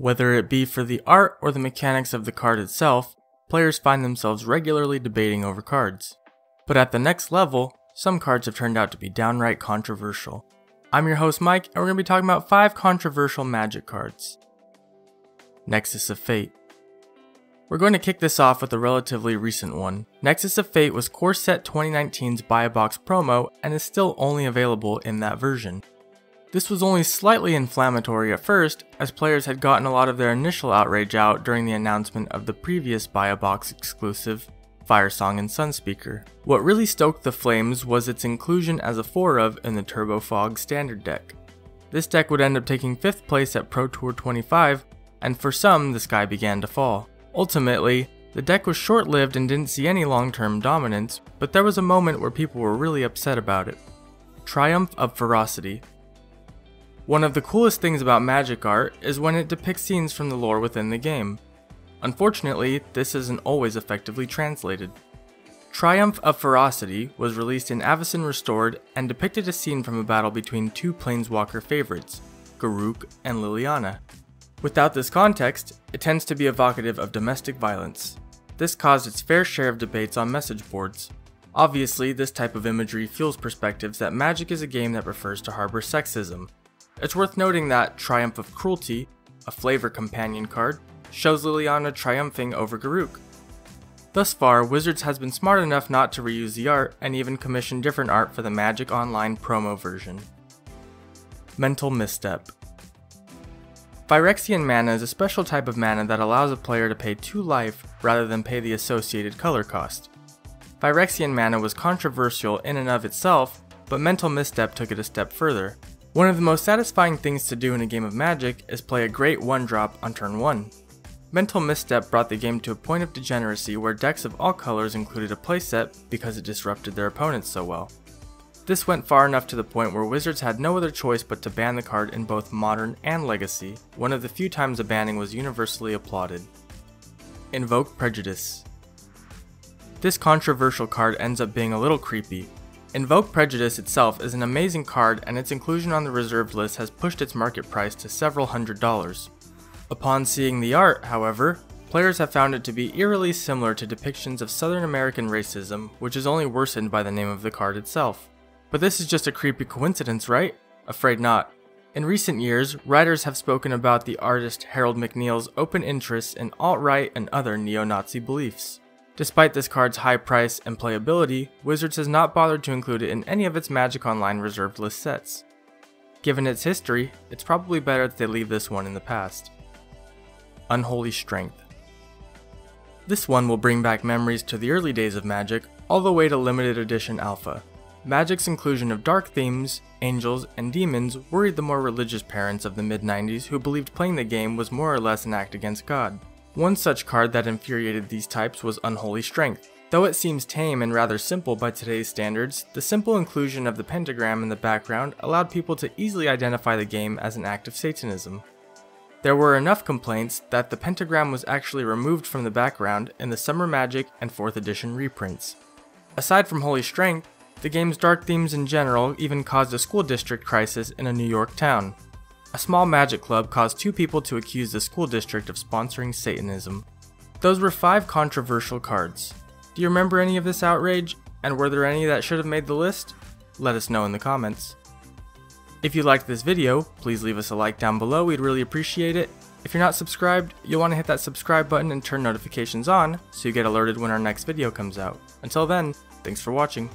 Whether it be for the art or the mechanics of the card itself, players find themselves regularly debating over cards. But at the next level, some cards have turned out to be downright controversial. I'm your host Mike, and we're going to be talking about 5 controversial Magic cards. Nexus of Fate. We're going to kick this off with a relatively recent one. Nexus of Fate was Core Set 2019's Buy a Box promo and is still only available in that version. This was only slightly inflammatory at first, as players had gotten a lot of their initial outrage out during the announcement of the previous Buy a Box exclusive, Firesong and Sunspeaker. What really stoked the flames was its inclusion as a 4-of in the Turbo Fog standard deck. This deck would end up taking 5th place at Pro Tour 25, and for some, the sky began to fall. Ultimately, the deck was short-lived and didn't see any long-term dominance, but there was a moment where people were really upset about it. Triumph of Ferocity. One of the coolest things about Magic art is when it depicts scenes from the lore within the game. Unfortunately, this isn't always effectively translated. Triumph of Ferocity was released in Avacyn Restored and depicted a scene from a battle between 2 Planeswalker favorites, Garruk and Liliana. Without this context, it tends to be evocative of domestic violence. This caused its fair share of debates on message boards. Obviously, this type of imagery fuels perspectives that Magic is a game that prefers to harbor sexism. It's worth noting that Triumph of Cruelty, a flavor companion card, shows Liliana triumphing over Garruk. Thus far, Wizards has been smart enough not to reuse the art and even commission different art for the Magic Online promo version. Mental Misstep. Phyrexian mana is a special type of mana that allows a player to pay 2 life rather than pay the associated color cost. Phyrexian mana was controversial in and of itself, but Mental Misstep took it a step further. One of the most satisfying things to do in a game of Magic is play a great 1-drop on turn 1. Mental Misstep brought the game to a point of degeneracy where decks of all colors included a playset because it disrupted their opponents so well. This went far enough to the point where Wizards had no other choice but to ban the card in both Modern and Legacy, one of the few times a banning was universally applauded. Invoked Prejudice. This controversial card ends up being a little creepy. Invoked Prejudice itself is an amazing card, and its inclusion on the reserved list has pushed its market price to several $100s. Upon seeing the art, however, players have found it to be eerily similar to depictions of Southern American racism, which is only worsened by the name of the card itself. But this is just a creepy coincidence, right? Afraid not. In recent years, writers have spoken about the artist Harold McNeil's open interest in alt-right and other neo-Nazi beliefs. Despite this card's high price and playability, Wizards has not bothered to include it in any of its Magic Online reserved list sets. Given its history, it's probably better that they leave this one in the past. Unholy Strength. This one will bring back memories to the early days of Magic, all the way to limited edition alpha. Magic's inclusion of dark themes, angels, and demons worried the more religious parents of the mid-90s who believed playing the game was more or less an act against God. One such card that infuriated these types was Unholy Strength. Though it seems tame and rather simple by today's standards, the simple inclusion of the pentagram in the background allowed people to easily identify the game as an act of Satanism. There were enough complaints that the pentagram was actually removed from the background in the Summer Magic and 4th edition reprints. Aside from Holy Strength, the game's dark themes in general even caused a school district crisis in a New York town. A small Magic club caused 2 people to accuse the school district of sponsoring Satanism. Those were 5 controversial cards. Do you remember any of this outrage, and were there any that should have made the list? Let us know in the comments. If you liked this video, please leave us a like down below, we'd really appreciate it. If you're not subscribed, you'll want to hit that subscribe button and turn notifications on so you get alerted when our next video comes out. Until then, thanks for watching.